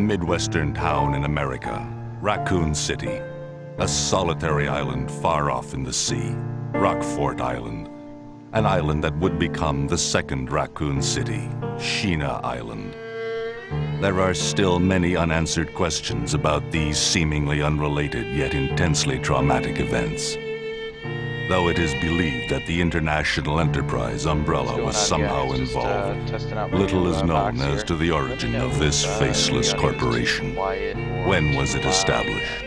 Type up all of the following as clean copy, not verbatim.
Midwestern town in America, Raccoon City. A solitary island far off in the sea, Rockfort Island. An island that would become the second Raccoon City, Sheena Island. There are still many unanswered questions about these seemingly unrelated yet intensely traumatic events. Though it is believed that the International Enterprise umbrella was somehow involved, little is known as to the origin of this faceless corporation. When was it established?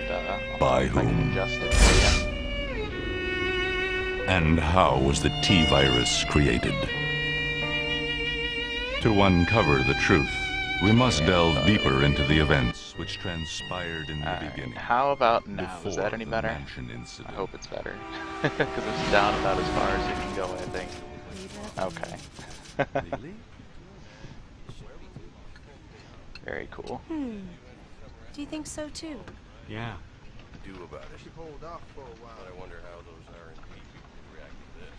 By whom? And how was the T-virus created? To uncover the truth, we must delve deeper into the events which transpired in the beginning. How about now? Is that any better? I hope it's better. Because it's down about as far as it can go, I think. Okay. Very cool. Do you think so too? Yeah. Do about it. She hold off for a while. But I wonder how those R&D people would react to this.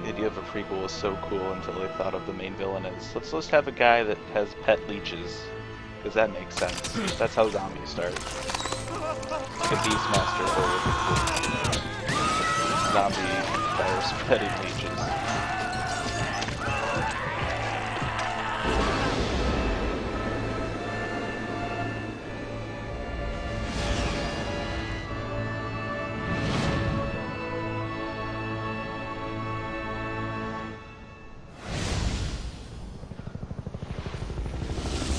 The idea of a prequel was so cool until they thought of the main villain as, let's just have a guy that has pet leeches. Because that makes sense. That's how zombies start. Like a Beastmaster or zombie virus petting leeches.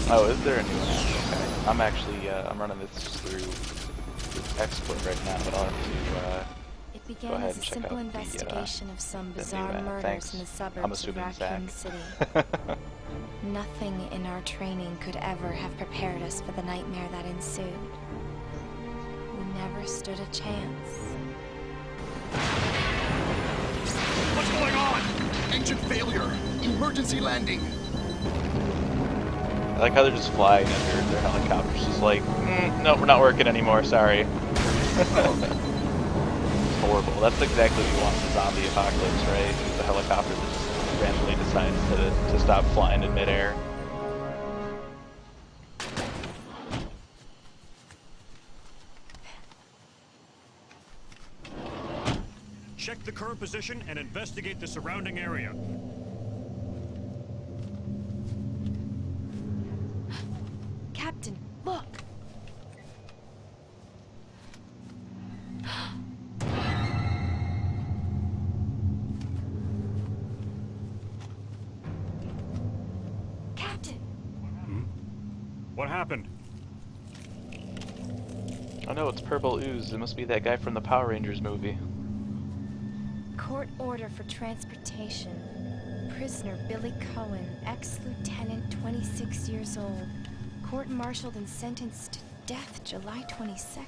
Oh, is there a new one? Okay. I'm actually, I'm running this through export right now, but I'll have to, It began as a simple investigation of some bizarre murders in the suburbs of Raccoon City. Nothing in our training could ever have prepared us for the nightmare that ensued. We never stood a chance. What's going on? Engine failure. Emergency landing. I like how they're just flying and their helicopter's just like, no, we're not working anymore, sorry. It's horrible. That's exactly what you want in the zombie apocalypse, right? The helicopter that just randomly decides to stop flying in midair. Check the current position and investigate the surrounding area. Captain, look! Captain! What happened? Oh no, it's purple ooze. It must be that guy from the Power Rangers movie. Court order for transportation. Prisoner Billy Cohen, ex-lieutenant, 26 years old. Court-martialed and sentenced to death July 22nd.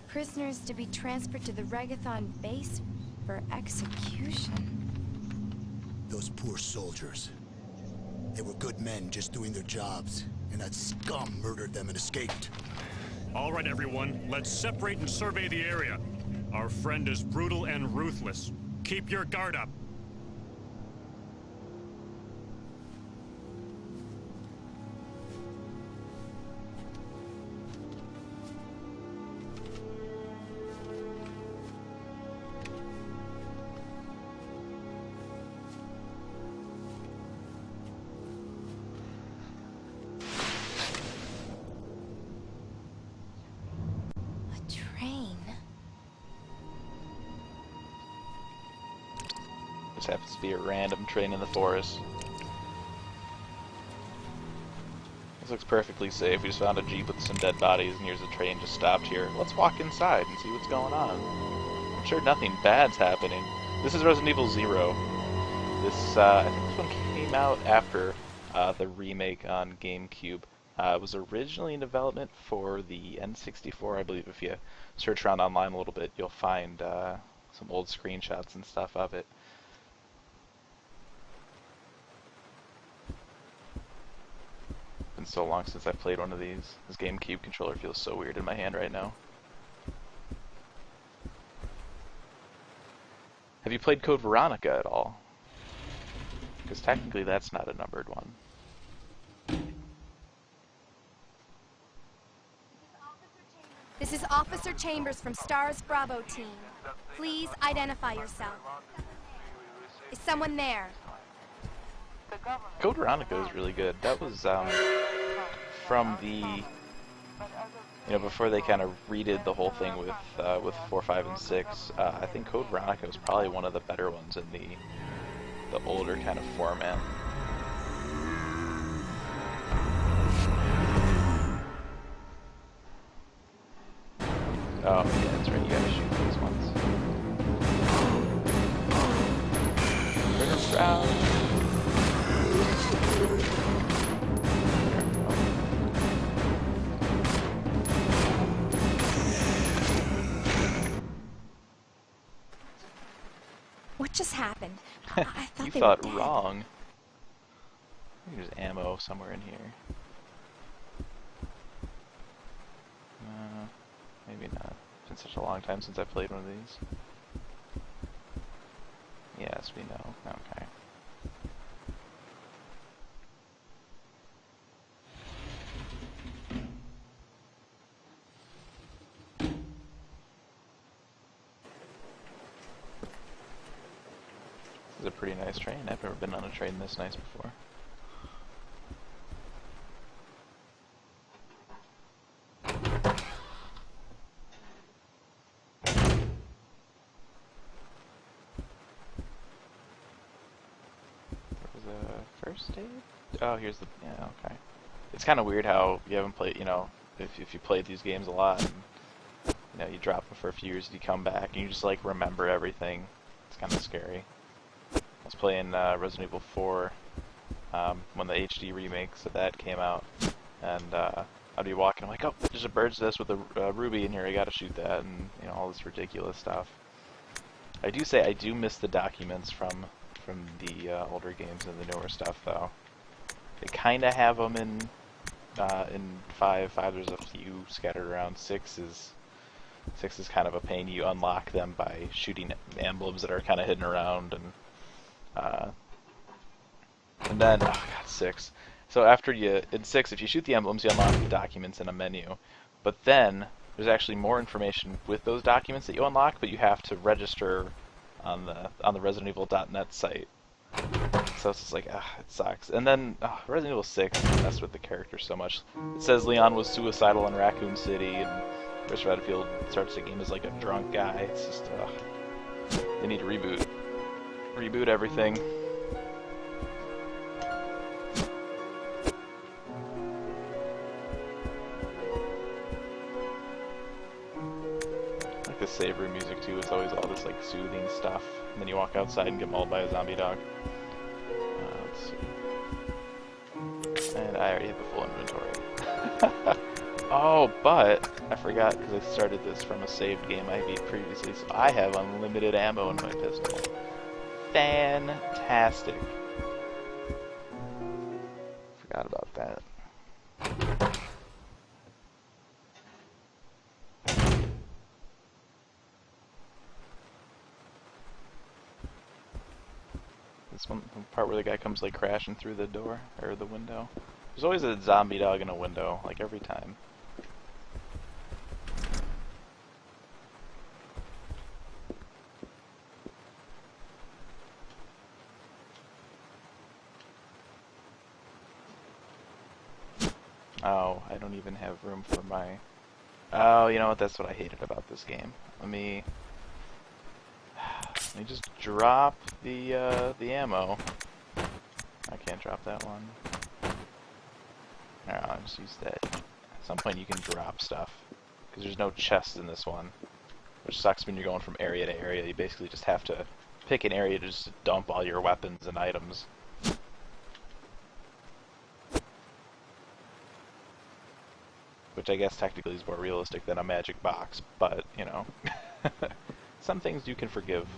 Prisoners to be transferred to the Regathon base for execution. Those poor soldiers. They were good men just doing their jobs, and that scum murdered them and escaped. All right, everyone, let's separate and survey the area. Our friend is brutal and ruthless. Keep your guard up. Just happens to be a random train in the forest. This looks perfectly safe. We just found a jeep with some dead bodies, and here's a train just stopped here. Let's walk inside and see what's going on. I'm sure nothing bad's happening. This is Resident Evil 0. This, I think this one came out after the remake on GameCube. It was originally in development for the N64, I believe. If you search around online a little bit, you'll find some old screenshots and stuff of it. Been so long since I played one of these. This GameCube controller feels so weird in my hand right now. Have you played Code Veronica at all? Because technically that's not a numbered one. This is Officer Chambers from STARS Bravo team. Please identify yourself. Is someone there? Code Veronica is really good. That was from the, before they kind of redid the whole thing with 4, 5, and 6. I think Code Veronica was probably one of the better ones in the older kind of format. Oh yeah, that's right. You gotta shoot these ones. Turn around. What just happened? I thought You they thought were dead. wrong. There's ammo somewhere in here. Maybe not. It's been such a long time since I played one of these. Yes, we know. Okay. This is a pretty nice train. I've never been on a train this nice before. First aid? Oh, here's the... yeah, okay. It's kind of weird how you haven't played, if you played these games a lot, and, you drop them for a few years, and you come back, and you just, like, remember everything. It's kind of scary. I was playing Resident Evil 4 when the HD remakes of that came out, and I'd be walking, I'm like, oh, there's a bird's nest with a ruby in here, I gotta shoot that, and, all this ridiculous stuff. I do say I do miss the documents from the older games and the newer stuff, though. They kind of have them in 5. 5 there's a few scattered around. 6 is kind of a pain. You unlock them by shooting emblems that are kind of hidden around, and then, oh god, 6. So in 6, if you shoot the emblems, you unlock the documents in a menu. But then there's actually more information with those documents that you unlock, but you have to register on the ResidentEvil.net site. So it's just like, it sucks. And then Resident Evil 6 messed with the character so much. It says Leon was suicidal in Raccoon City, and Chris Redfield starts the game as like a drunk guy. It's just, they need to reboot everything. The save room music too, it's always all this like soothing stuff, and then you walk outside and get mauled by a zombie dog. Let's see. And I already hit the full inventory. Oh, but I forgot because I started this from a saved game I beat previously, so I have unlimited ammo in my pistol. Fantastic. Forgot about that. This one part where the guy comes like crashing through the door or the window. There's always a zombie dog in a window, like every time. Oh, I don't even have room for my... Oh, you know what? That's what I hated about this game. Let me just drop the ammo. I can't drop that one. No, I'll just use that. At some point you can drop stuff, because there's no chests in this one, which sucks when you're going from area to area. You basically just have to pick an area to just dump all your weapons and items. Which I guess technically is more realistic than a magic box, but, some things you can forgive.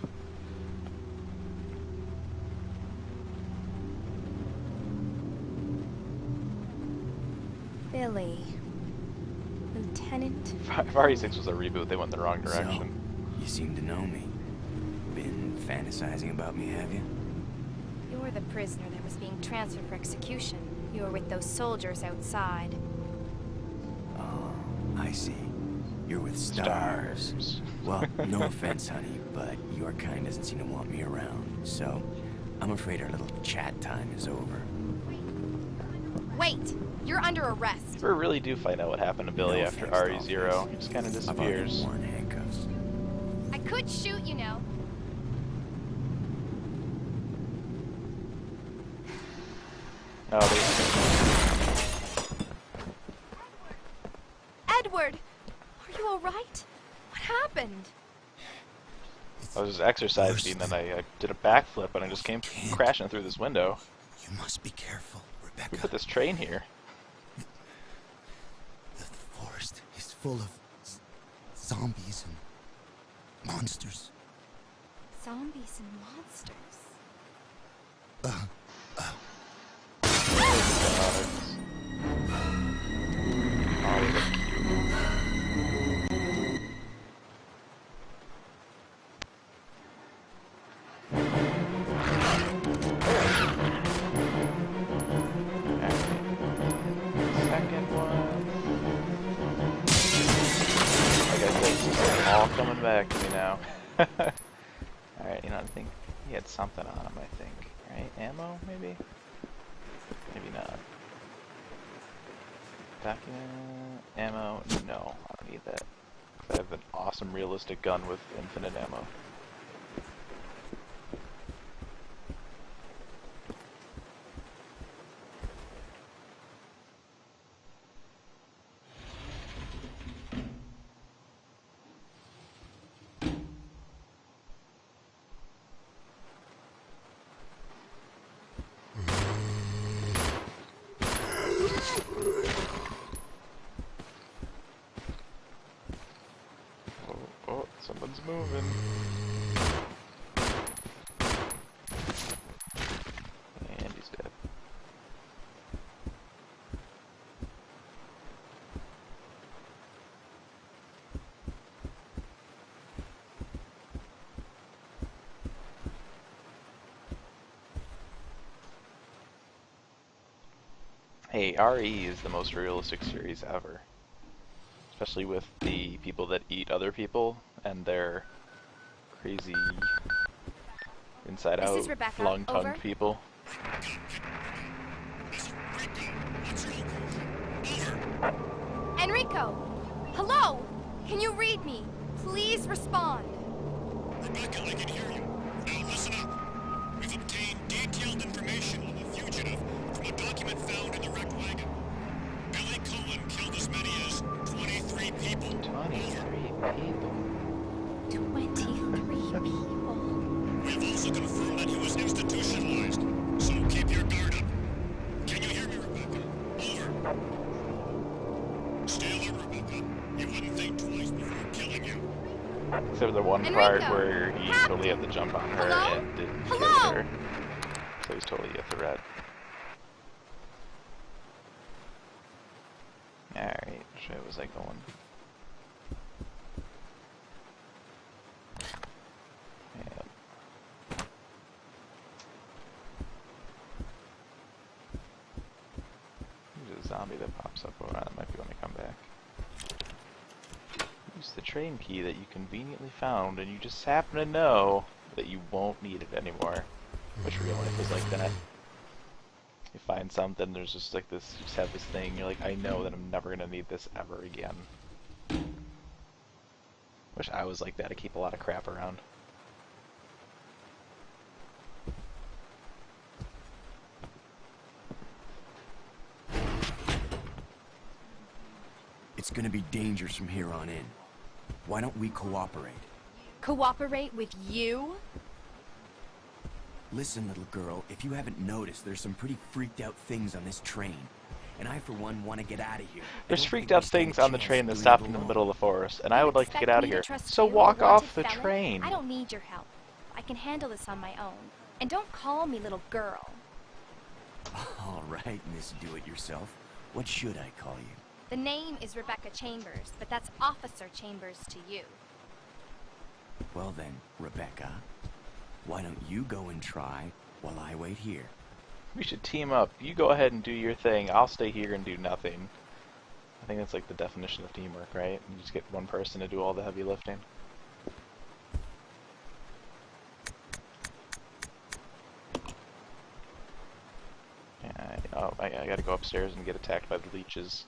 Billy. Lieutenant? If RE6 was a reboot, they went in the wrong direction. So, you seem to know me. Been fantasizing about me, have you? You're the prisoner that was being transferred for execution. You were with those soldiers outside. Oh, I see. You're with stars. Well, no offense, honey, but your kind doesn't seem to want me around. So, I'm afraid our little chat time is over. Wait! You're under arrest. We really do find out what happened to Billy No after thanks, RE0. He just kind of I've already disappears. worn handcuffs. I could shoot, you know. Oh, Edward! Are you alright? What happened? I was just exercising and then I did a backflip and I just came crashing through this window. You must be careful, Who Rebecca. put this train here? The forest is full of zombies and monsters. Zombies and monsters. Oh, look cute. Second one. Like I said, it's just all coming back to me now. Alright, you know, I think he had something on him, I think. Right? Ammo, maybe? Maybe not. Document, ammo, no, I don't need that. I have an awesome realistic gun with infinite ammo. Oh, someone's moving. And he's dead. Hey, RE is the most realistic series ever. Especially with the people that eat other people and their crazy inside This out is Rebecca. flung-tongued Over. people. Enrico! Hello! Can you read me? Please respond. Rebecca, I can hear you. Now listen up. We've obtained detailed information on the fugitive from a document found in the wrecked wagon. Billy Cohen killed as many as 23 people. 23 people. 23 people. We have also confirmed that he was institutionalized, so keep your guard up. Can you hear me, Rebecca? Over. Stay alert, Rebecca. He wouldn't think twice before killing you. Except for the one part where he totally had to jump on her and didn't kill her. So he's totally a threat. Alright, which way was I going? Yep. There's a zombie that pops up. Oh, that might be when I come back. Use the train key that you conveniently found, and you just happen to know that you won't need it anymore. Which real life is like that. You find something, there's just like this, you just have this thing, you're like, I know that I'm never gonna need this ever again. Wish I was like that, I keep a lot of crap around. It's gonna be dangerous from here on in. Why don't we cooperate? Cooperate with you? Listen, little girl, if you haven't noticed, there's some pretty freaked out things on this train. And I, for one, want to get out of here. There's freaked out things on the train that stopped in the middle of the forest, and I would like to get out of here. So walk off the train! I don't need your help. I can handle this on my own. And don't call me little girl. All right, Miss Do-It-Yourself. What should I call you? The name is Rebecca Chambers, but that's Officer Chambers to you. Well then, Rebecca. Why don't you go and try while I wait here? We should team up. You go ahead and do your thing. I'll stay here and do nothing. I think that's like the definition of teamwork, right? You just get one person to do all the heavy lifting. Yeah, I gotta go upstairs and get attacked by the leeches.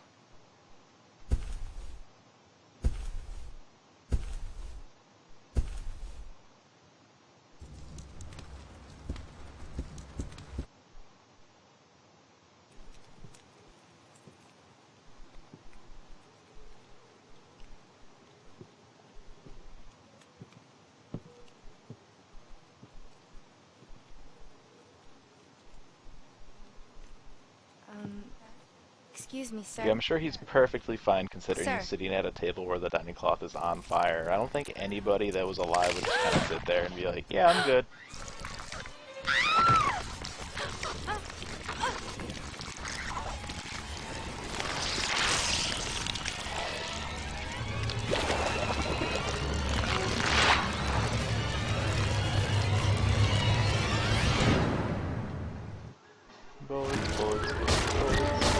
Excuse me, sir. Yeah, I'm sure he's perfectly fine considering Sir. he's sitting at a table where the dining cloth is on fire. I don't think anybody that was alive would just kind of sit there and be like, yeah, I'm good. Bullets, bullets, bullets, bullets.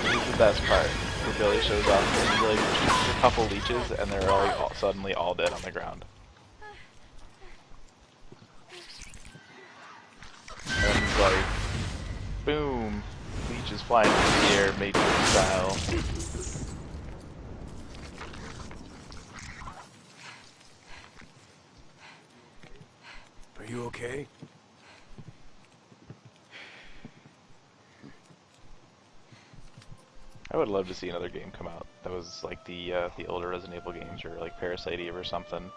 This is the best part, where Billy shows up and he like shoots a couple leeches and they're all suddenly all dead on the ground. And he's like, boom, leeches flying through the air, Matrix style. Are you okay? I would love to see another game come out that was like the older Resident Evil games, or like Parasite Eve or something.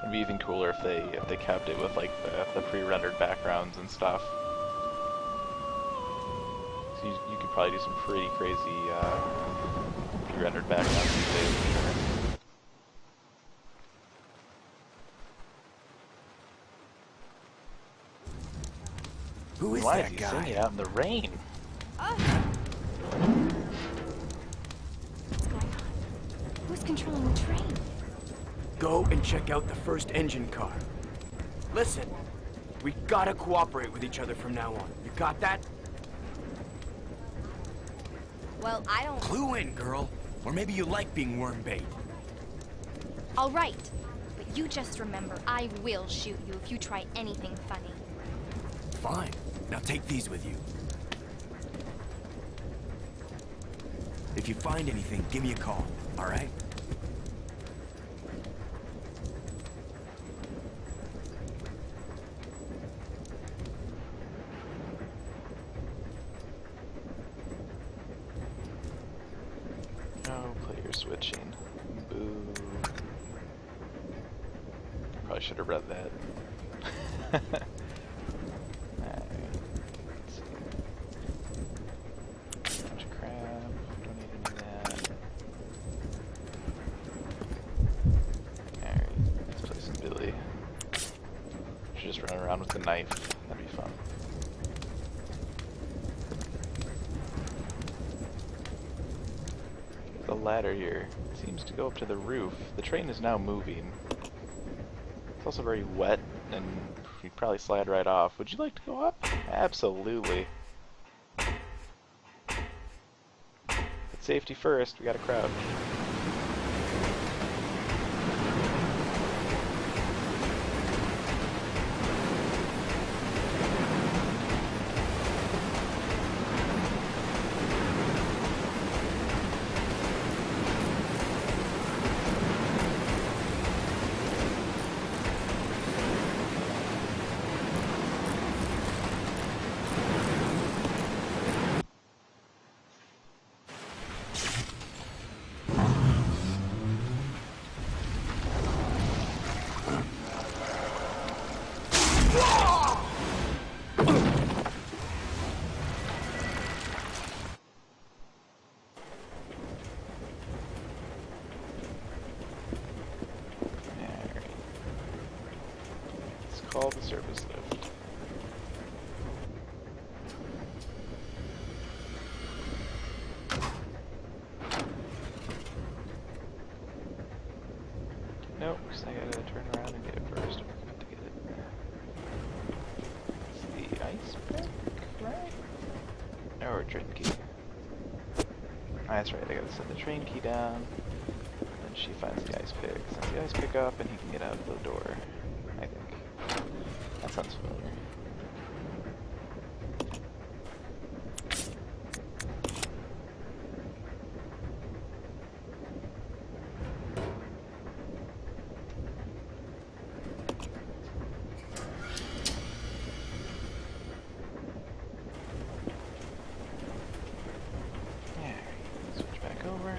It'd be even cooler if they kept it with like the pre-rendered backgrounds and stuff. So you could probably do some pretty crazy pre-rendered backgrounds these days. Who is Why that is he guy? singing out in the rain? What's going on? Who's controlling the train? Go and check out the first engine car. Listen, we gotta cooperate with each other from now on. You got that? Well, I don't... Clue in, girl. Or maybe you like being worm bait. All right. But you just remember, I will shoot you if you try anything funny. Fine. Now take these with you. If you find anything, give me a call, all right? No player switching. Boo. Probably should have read that. Alright. Let's see. Bunch of crap. Don't need any of that. Alright. Let's play some Billy. Should just run around with the knife. That'd be fun. The ladder here seems to go up to the roof. The train is now moving. It's also very wet, and you'd probably slide right off. Would you like to go up? Absolutely. But safety first, we got a crowd. call the service lift. Nope, because I gotta turn around and get it first. I forgot to get it. It's the ice pick, right? Or train key. Ah, that's right, I gotta set the train key down. Then she finds the ice pick, sends the ice pick up, and he can get out of the door. I think. That sounds familiar. Switch back over.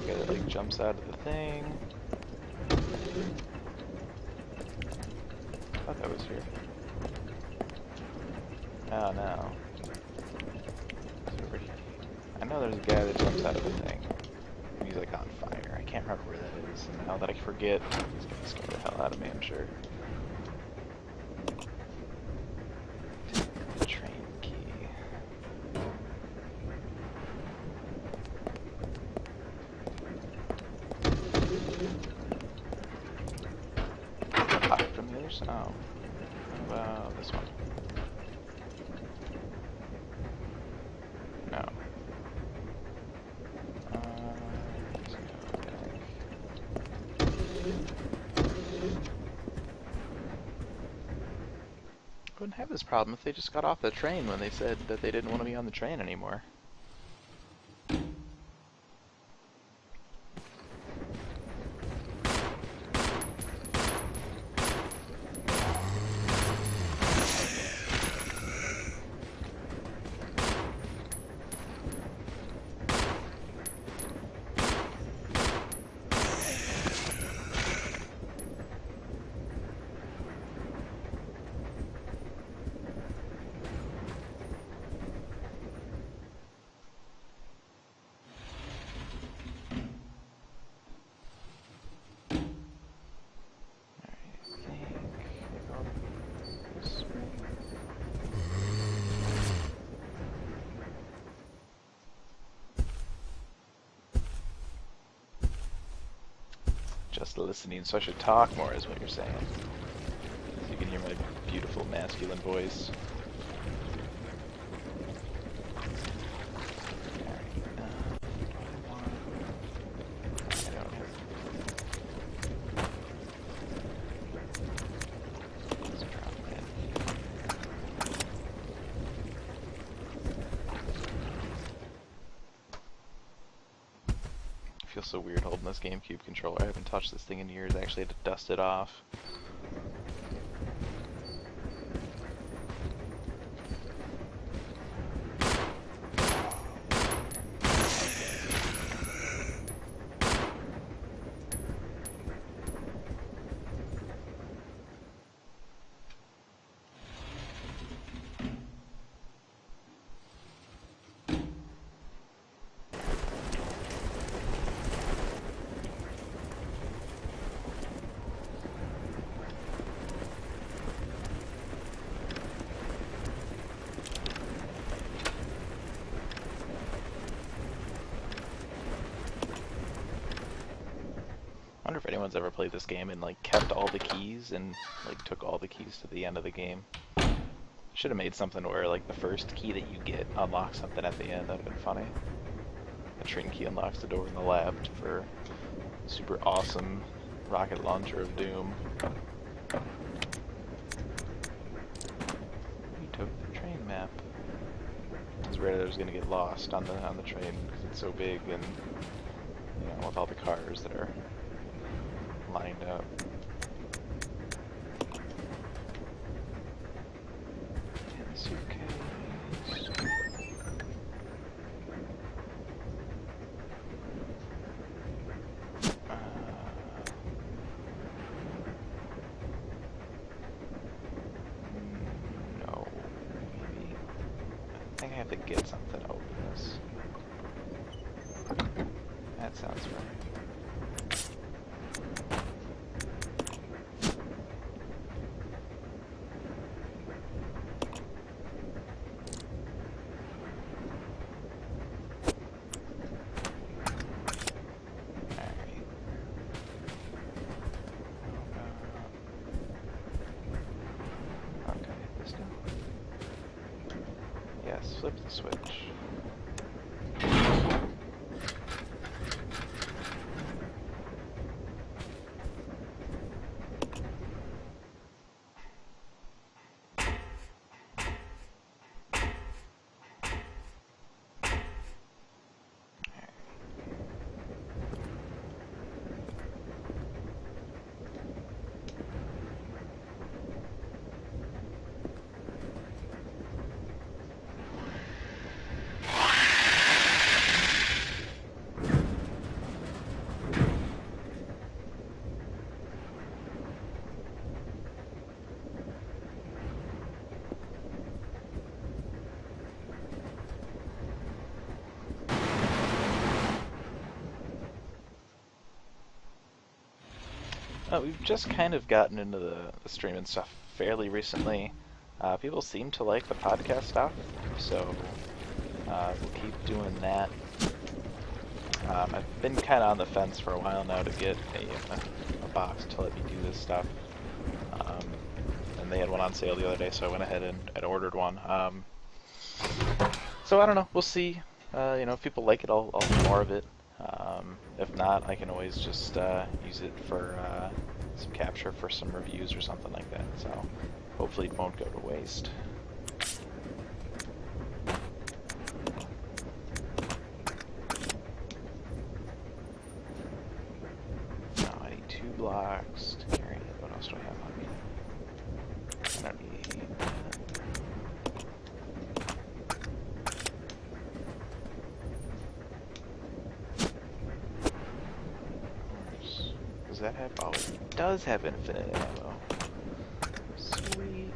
It like jumps out of the thing. I thought that was here. Oh no. I know there's a guy that jumps out of the thing. He's like on fire. I can't remember where that is. And now that I forget, he's gonna scare the hell out of me, I'm sure. The train key. From the other side. Oh. How about this one? No. Wouldn't have this problem if they just got off the train when they said that they didn't want to be on the train anymore. Just listening, so I should talk more is what you're saying. So you can hear my beautiful masculine voice. Feels so weird holding this GameCube controller. I haven't touched this thing in years. I actually had to dust it off. I wonder if anyone's ever played this game and like kept all the keys and like took all the keys to the end of the game. Should have made something where like the first key that you get unlocks something at the end. That'd have been funny. A train key unlocks the door in the lab for super awesome rocket launcher of doom. You took the train map. I was worried I was gonna get lost on the train because it's so big and you know with all the cars that are lined up. And the suitcase. No, maybe. I think I have to get something to open this. That sounds right. Okay, this now. Yes, flip the switch. We've just kind of gotten into the streaming stuff fairly recently. People seem to like the podcast stuff, so we'll keep doing that. I've been kind of on the fence for a while now to get a box to let me do this stuff. And they had one on sale the other day, so I went ahead and ordered one. So I don't know, we'll see. You know, if people like it, I'll do more of it. If not, I can always just use it for some capture for some reviews or something like that. So hopefully it won't go to waste. Now I need 2 blocks to carry it. What else do I have on me? I don't need that. Does that have... oh, it does have infinite ammo. Sweet.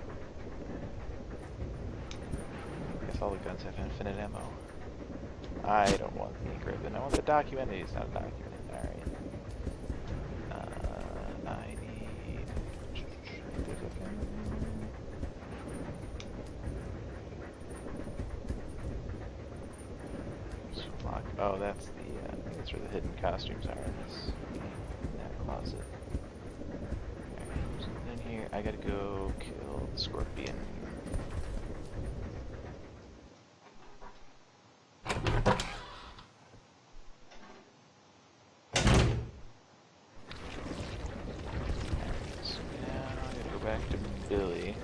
I guess all the guns have infinite ammo. I don't want the Griffin. I want the document. It's not a document. Alright. I need... oh, that's the... that's where the hidden costumes are in this... in that closet. Alright, something in here. I gotta go kill the scorpion. So now I gotta go back to Billy.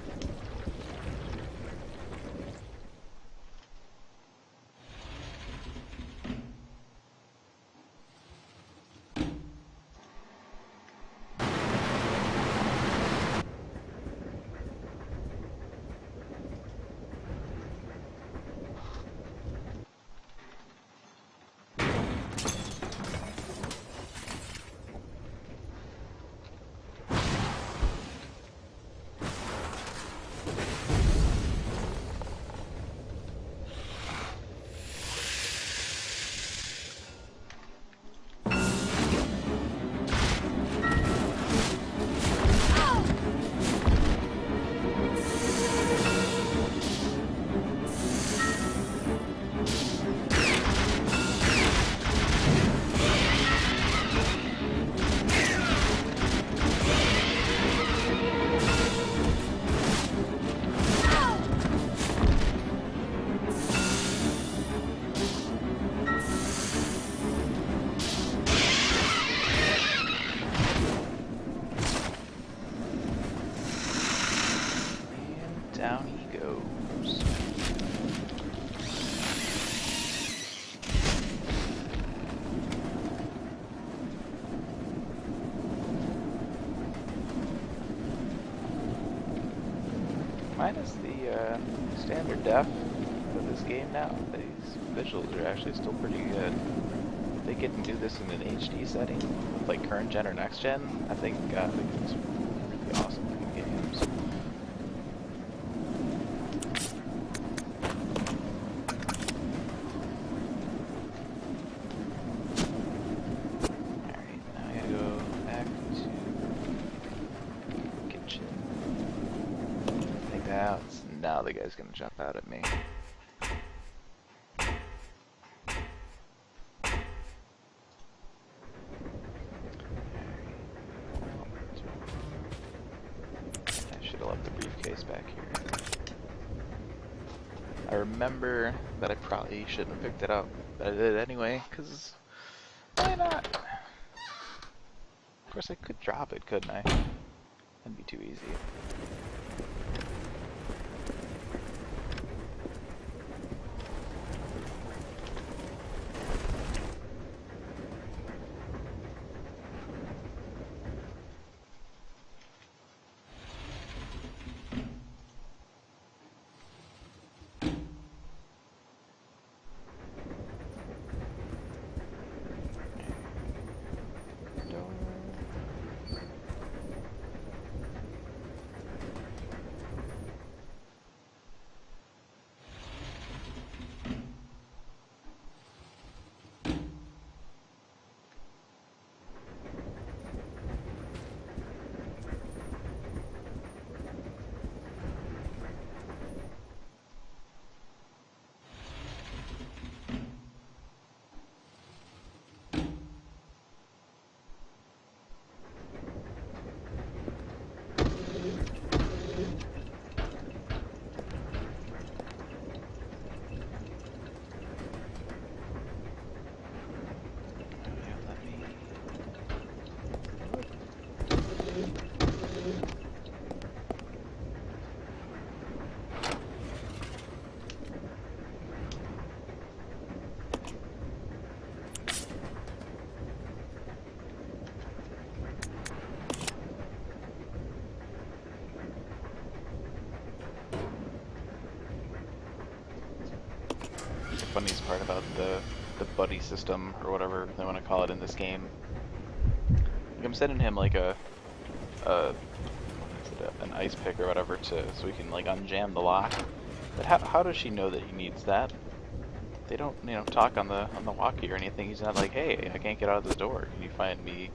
minus the standard def for this game now, these visuals are actually still pretty good. If they can do this in an HD setting with like current gen or next gen, I think it's really awesome looking games. Alright, now I gotta go back to the kitchen. Take that out. Now the guy's gonna jump out at me. I should have left the briefcase back here. I remember that I probably shouldn't have picked it up, but I did anyway, because why not? Of course I could drop it, couldn't I? That'd be too easy. The funniest part about the buddy system, or whatever they want to call it in this game, like I'm sending him like an ice pick or whatever so he can like unjam the lock. But how does she know that he needs that? They don't, you know, talk on the walkie or anything. He's not like, hey, I can't get out of the door. Can you find me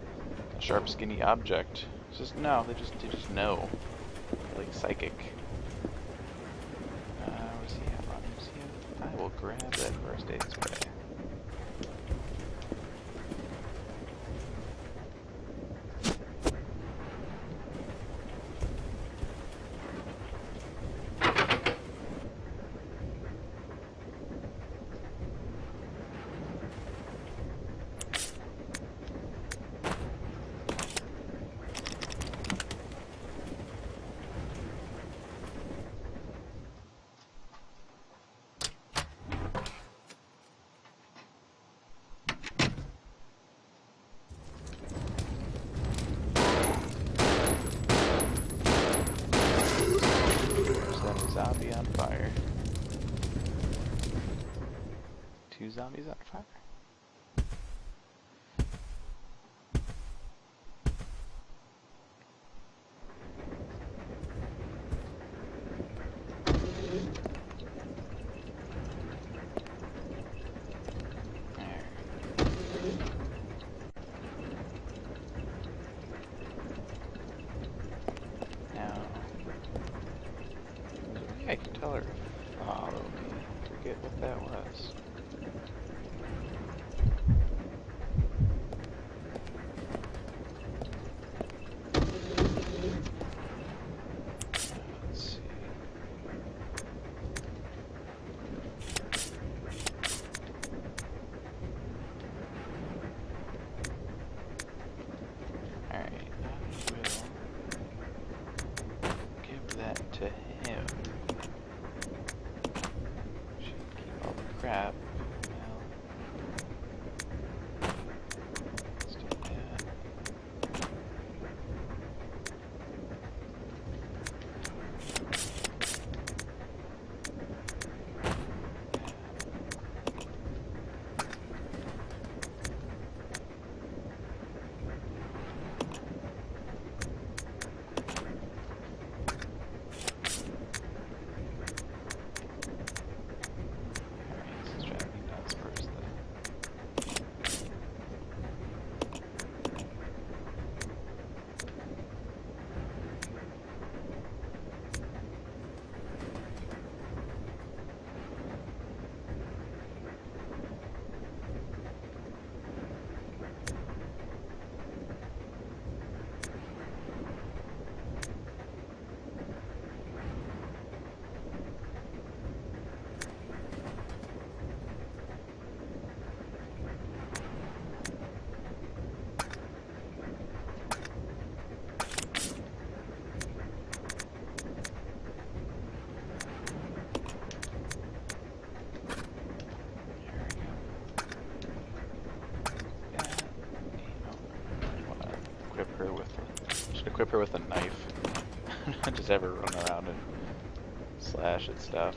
a sharp, skinny object? It's just no. They just know, like psychic. Where's he at? Where's he at? I will grab that first aid spray. Zombie on fire. 2 zombies on fire. I can tell her to follow me. Forget what that was. Let's see. Alright, I will give that to him. Should keep all the crap. equip her with a knife. Just have her run around and slash at stuff.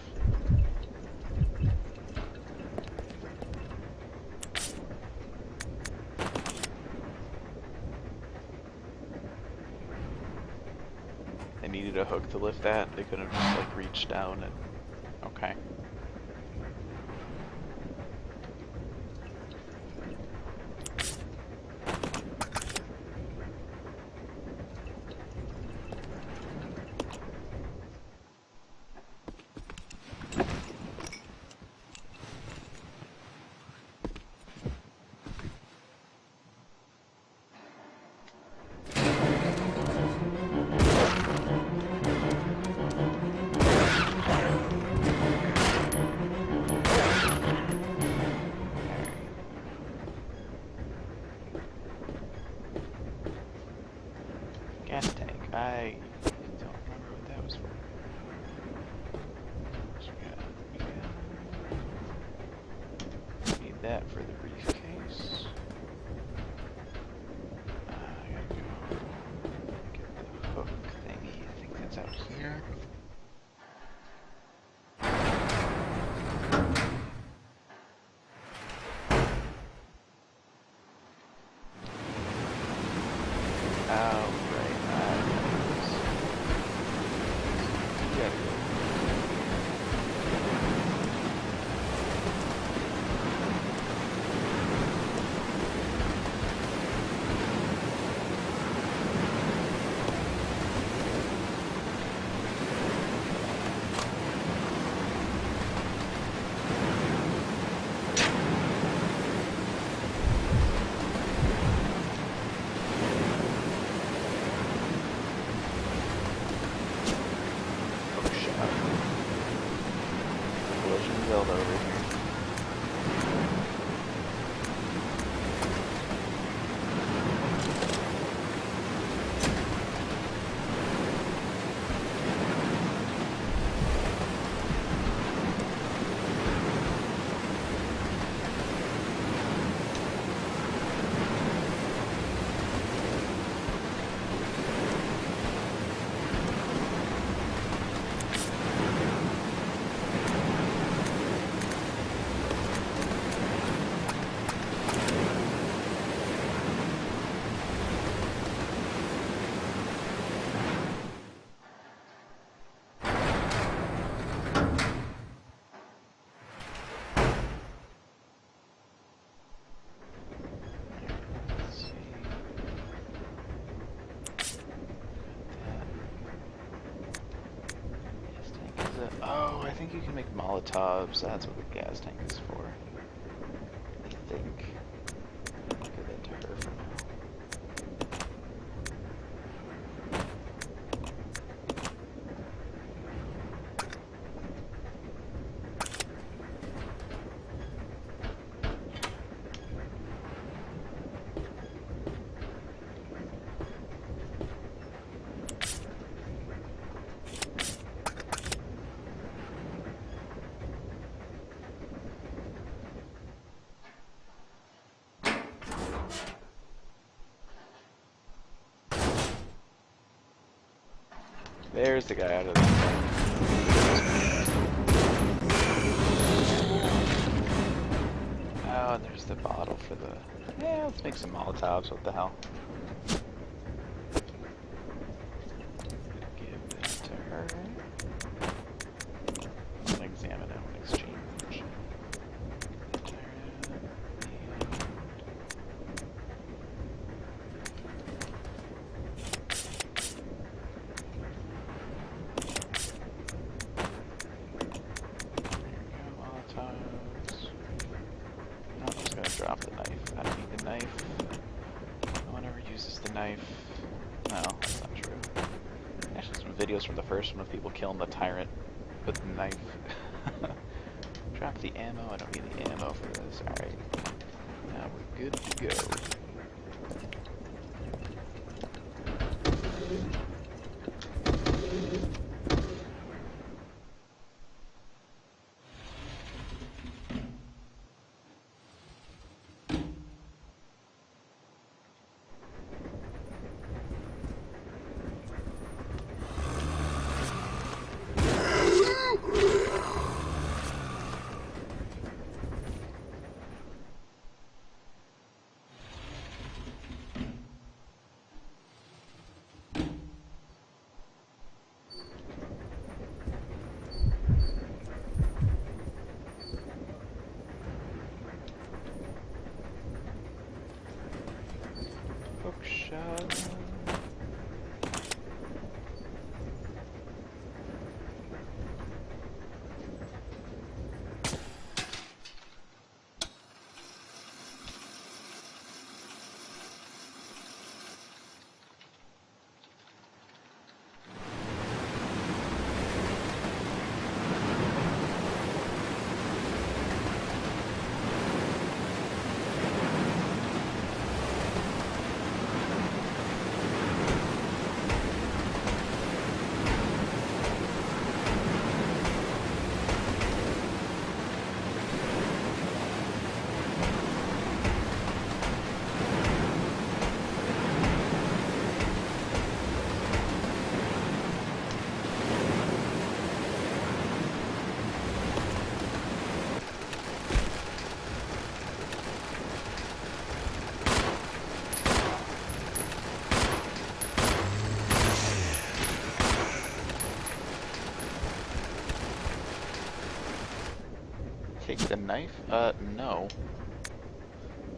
They needed a hook to lift that. They could have just like reached down and okay. Gas tank. I don't remember what that was for. Need that for the briefcase. I gotta go get the hook thingy. I think that's out here. Over here. Oh, I think you can make Molotovs. That's what the gas tank is for. I think. I'll give that to her for now. There's the guy out of the tank. Oh, and there's the bottle for the... Yeah, let's make some Molotovs, what the hell. Give that to her. I'm gonna examine it and exchange. Drop the knife. I don't need the knife. No one ever uses the knife. No, that's not true. Actually, some videos from the first one of people killing the tyrant with the knife. Drop the ammo. I don't need the ammo for this. Alright. Now we're good to go. the knife? No.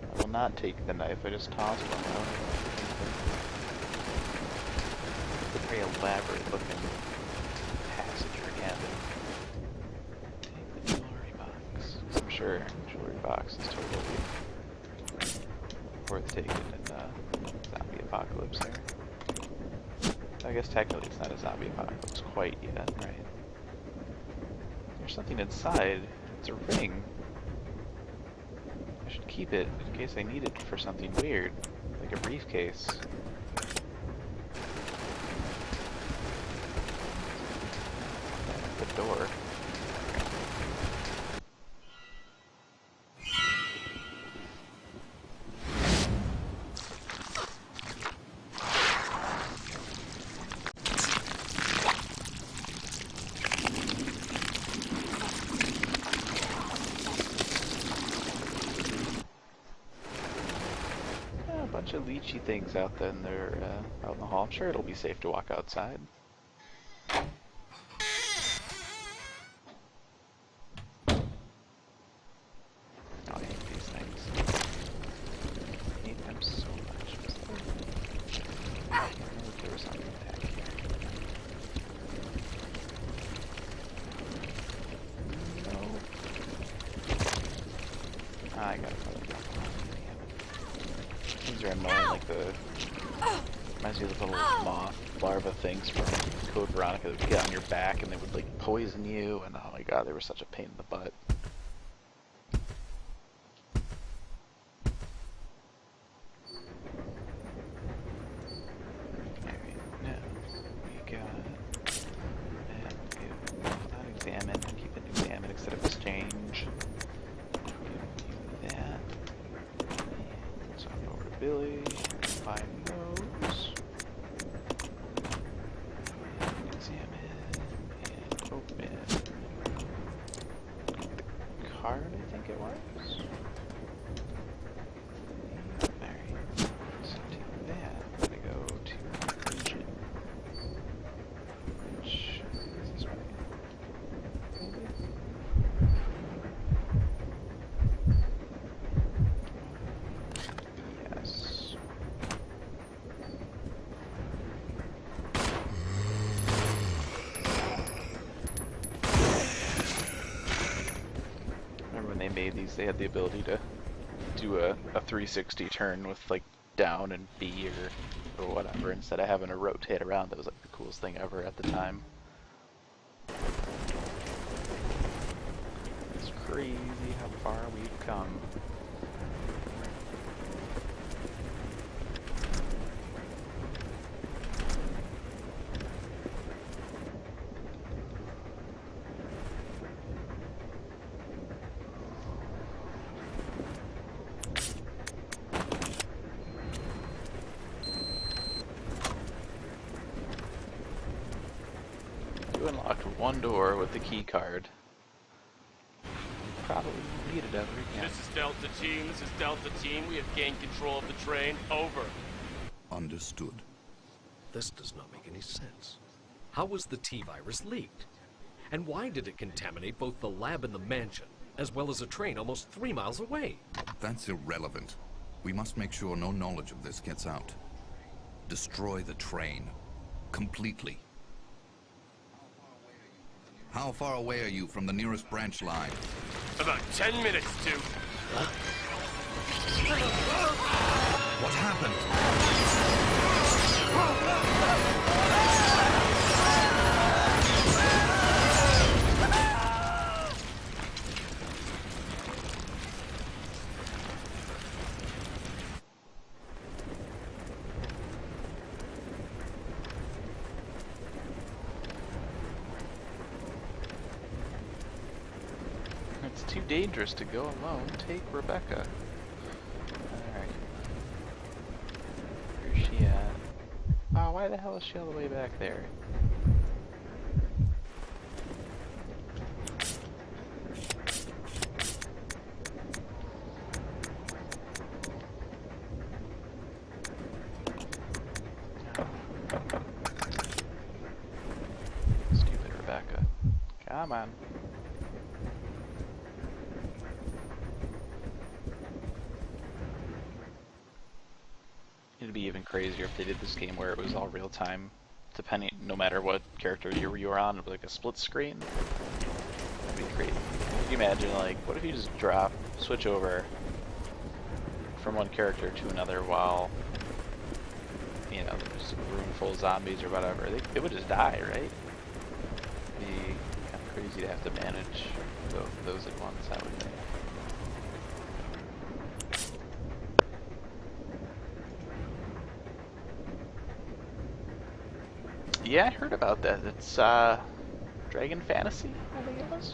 I will not take the knife. I just tossed one out. It's a very elaborate looking passage or cabin. Take the jewelry box. I'm sure jewelry box is totally worth taking in zombie apocalypse there. I guess technically it's not a zombie apocalypse quite yet, right? There's something inside. It's a ring. I should keep it in case I need it for something weird, like a briefcase. The door. Bunch of leechy things out there out in the hall. I'm sure it'll be safe to walk outside. I hate these things. I hate them so much. I don't know if there was something back here. No. I gotta put it back on. These are annoying, like the... reminds me of the little moth larva things from Code Veronica that would get on your back and they would like poison you, and oh my god, they were such a pain in the butt. Alright, now we got that. Not examine, keep it examine instead of exchange. Give you that. And swap over to Billy. Find those. And examine and open the card, I think it was. Alright, so take that. I'm gonna go to engine. Which is this way? Maybe? Yes. Remember when they made these, they had the ability to do a 360 turn with like down and B or whatever instead of having to rotate around. That was like the coolest thing ever at the time. It's crazy how far we've come. You unlocked one door with the key card. Probably won't need it ever again. This is Delta Team. This is Delta Team. We have gained control of the train. Over. Understood. This does not make any sense. How was the T-virus leaked? And why did it contaminate both the lab and the mansion, as well as a train almost 3 miles away? That's irrelevant. We must make sure no knowledge of this gets out. Destroy the train. Completely. How far away are you from the nearest branch line? About 10 minutes to... What happened? It's too dangerous to go alone. Take Rebecca. Alright. Where's she at? Oh, why the hell is she all the way back there? Stupid Rebecca. Come on. be even crazier if they did this game where it was all real time, depending, no matter what character you were on, like a split screen. That'd be crazy. Can you imagine, like, what if you just switch over from one character to another while, you know, there's a room full of zombies or whatever? They would just die, right? It'd be kind of crazy to have to manage those at once, I would think. Yeah, I heard about that. It's Dragon Fantasy, I think it was.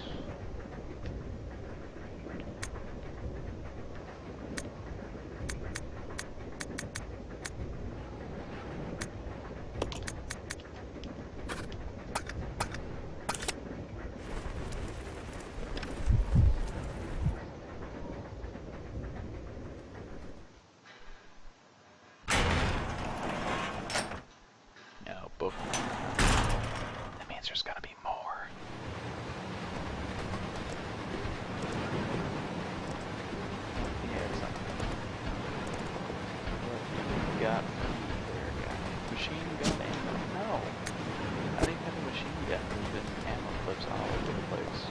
No, book. That means there's gotta be more. Yeah, something. What got there? Machine gun ammo? No. I didn't have a machine gun. There's been ammo clips all over the place.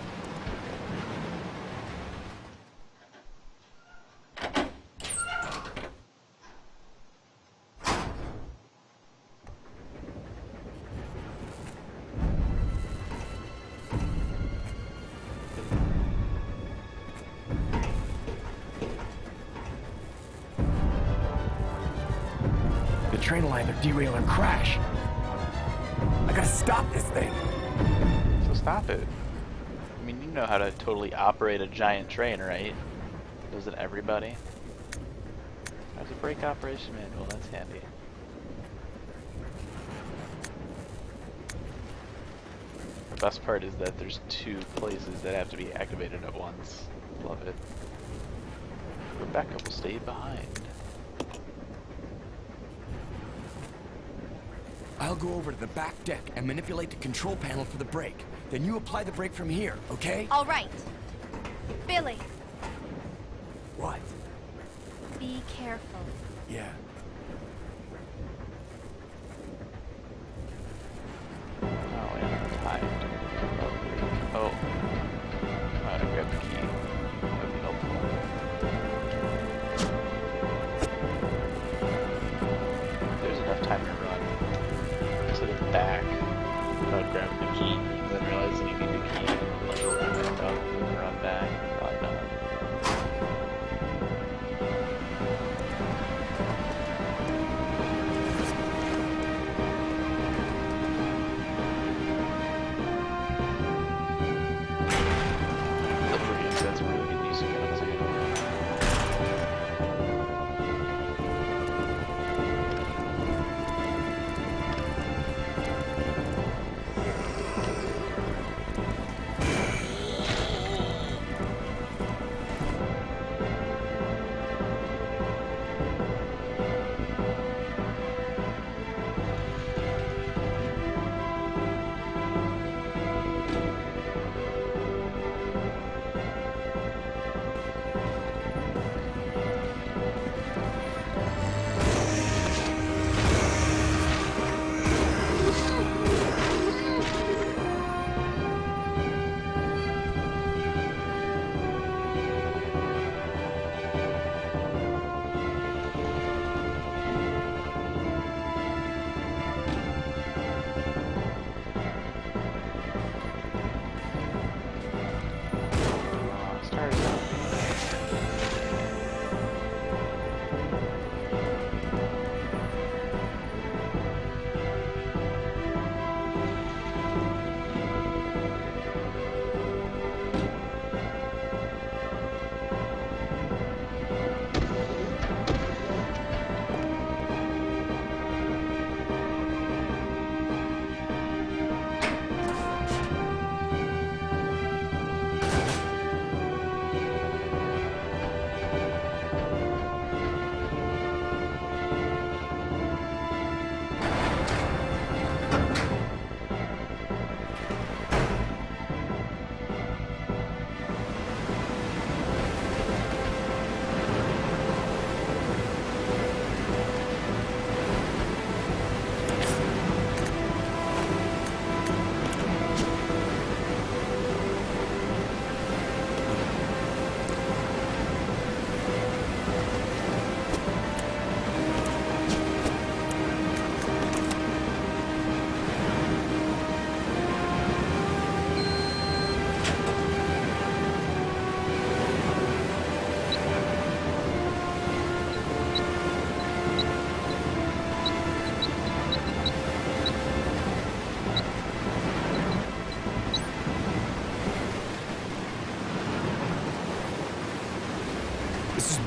The train will either derail or crash. I gotta stop this thing. So stop it. I mean, you know how to totally operate a giant train, right? Doesn't everybody? There's a brake operation manual, that's handy. The best part is that there's 2 places that have to be activated at once. Love it. Rebecca will stay behind. I'll go over to the back deck and manipulate the control panel for the brake. Then you apply the brake from here, okay? All right. Billy, What? be careful. Yeah. Oh, yeah, timed. Oh. I gotta grab the key. That would be helpful. There's enough time to run to the back. I would grab the key, and then realize that you need the key, and like run back up, and run back. Probably not.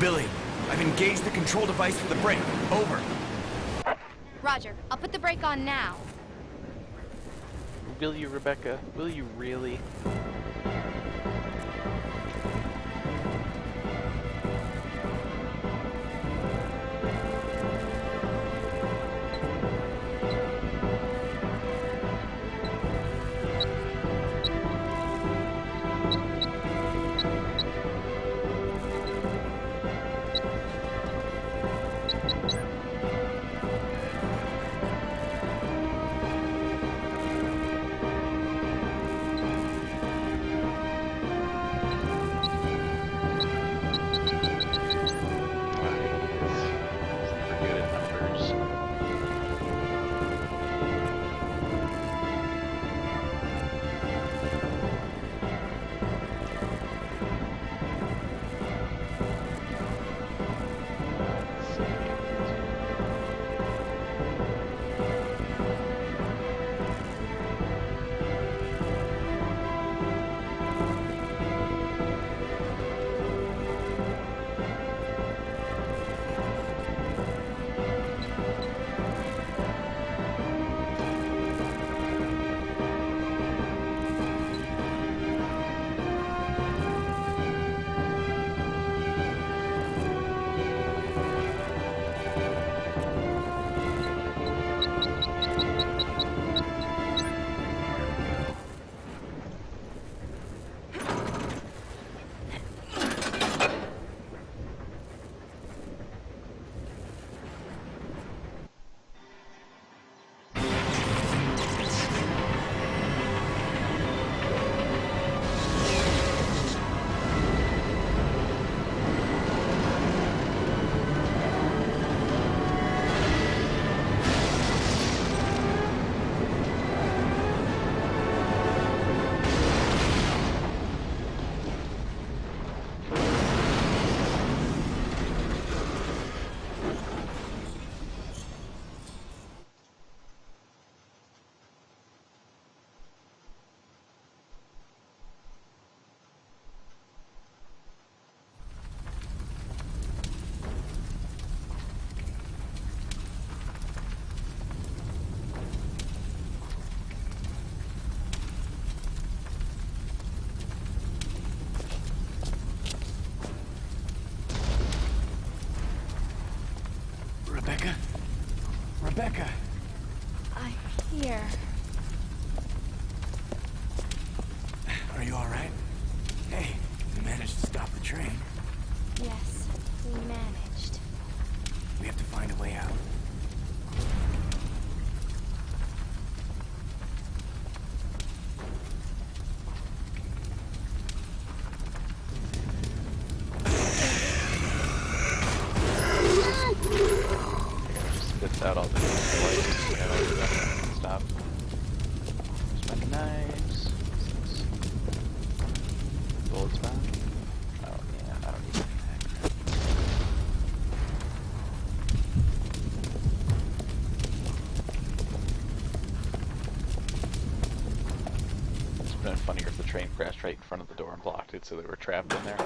Billy, I've engaged the control device for the brake. Over. Roger. I'll put the brake on now. Will you, Rebecca? Will you really? Rebecca? Rebecca! I'm here. Are you alright? Hey, we managed to stop the train. Yes, we managed. We have to find a way out. Spits out all the lights. Yeah, I'll do that. Stop. There's my knives. Bullets back. Oh yeah, I don't need that. It's been funnier if the train crashed right in front of the door and blocked it, so they were trapped in there.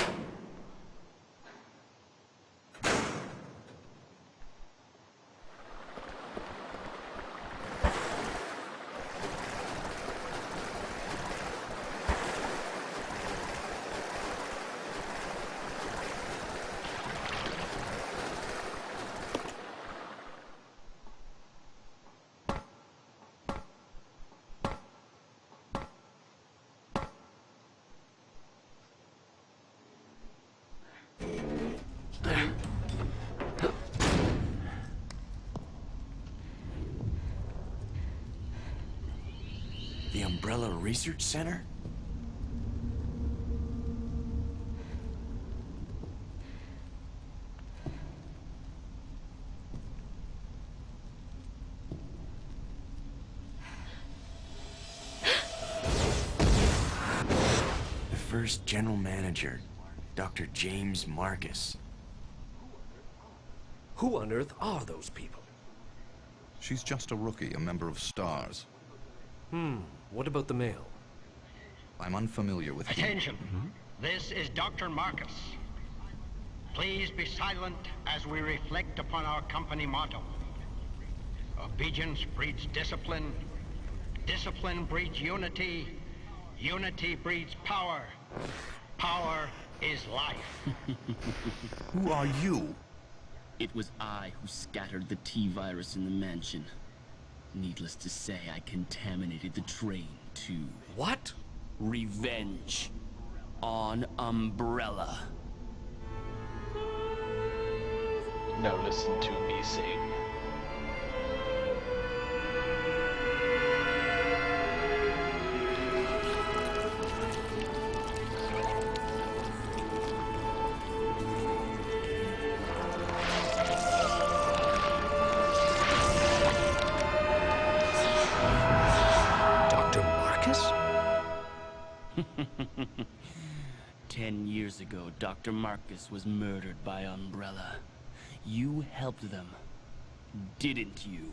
The Umbrella Research Center? The first general manager, Dr. James Marcus. Who on earth are those people? She's just a rookie, a member of STARS. What about the mail? I'm unfamiliar with... Attention! This is Dr. Marcus. Please be silent as we reflect upon our company motto. Obedience breeds discipline. Discipline breeds unity. Unity breeds power. Power is life. Who are you? It was I who scattered the T-virus in the mansion. Needless to say, I contaminated the train, too. What? Revenge. On Umbrella. Now listen to me sing. Dr. Marcus? 10 years ago, Dr. Marcus was murdered by Umbrella. You helped them, didn't you?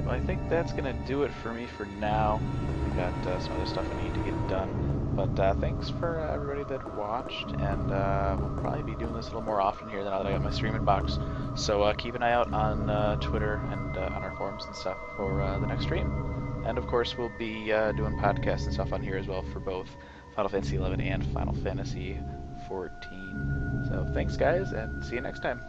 I think that's gonna do it for me for now. We got some other stuff I need to get done. But thanks for everybody that watched, and we'll probably be doing this a little more often here now that I got my streaming box. So keep an eye out on Twitter and on our forums and stuff for the next stream. And of course, we'll be doing podcasts and stuff on here as well for both Final Fantasy XI and Final Fantasy XIV. So thanks, guys, and see you next time.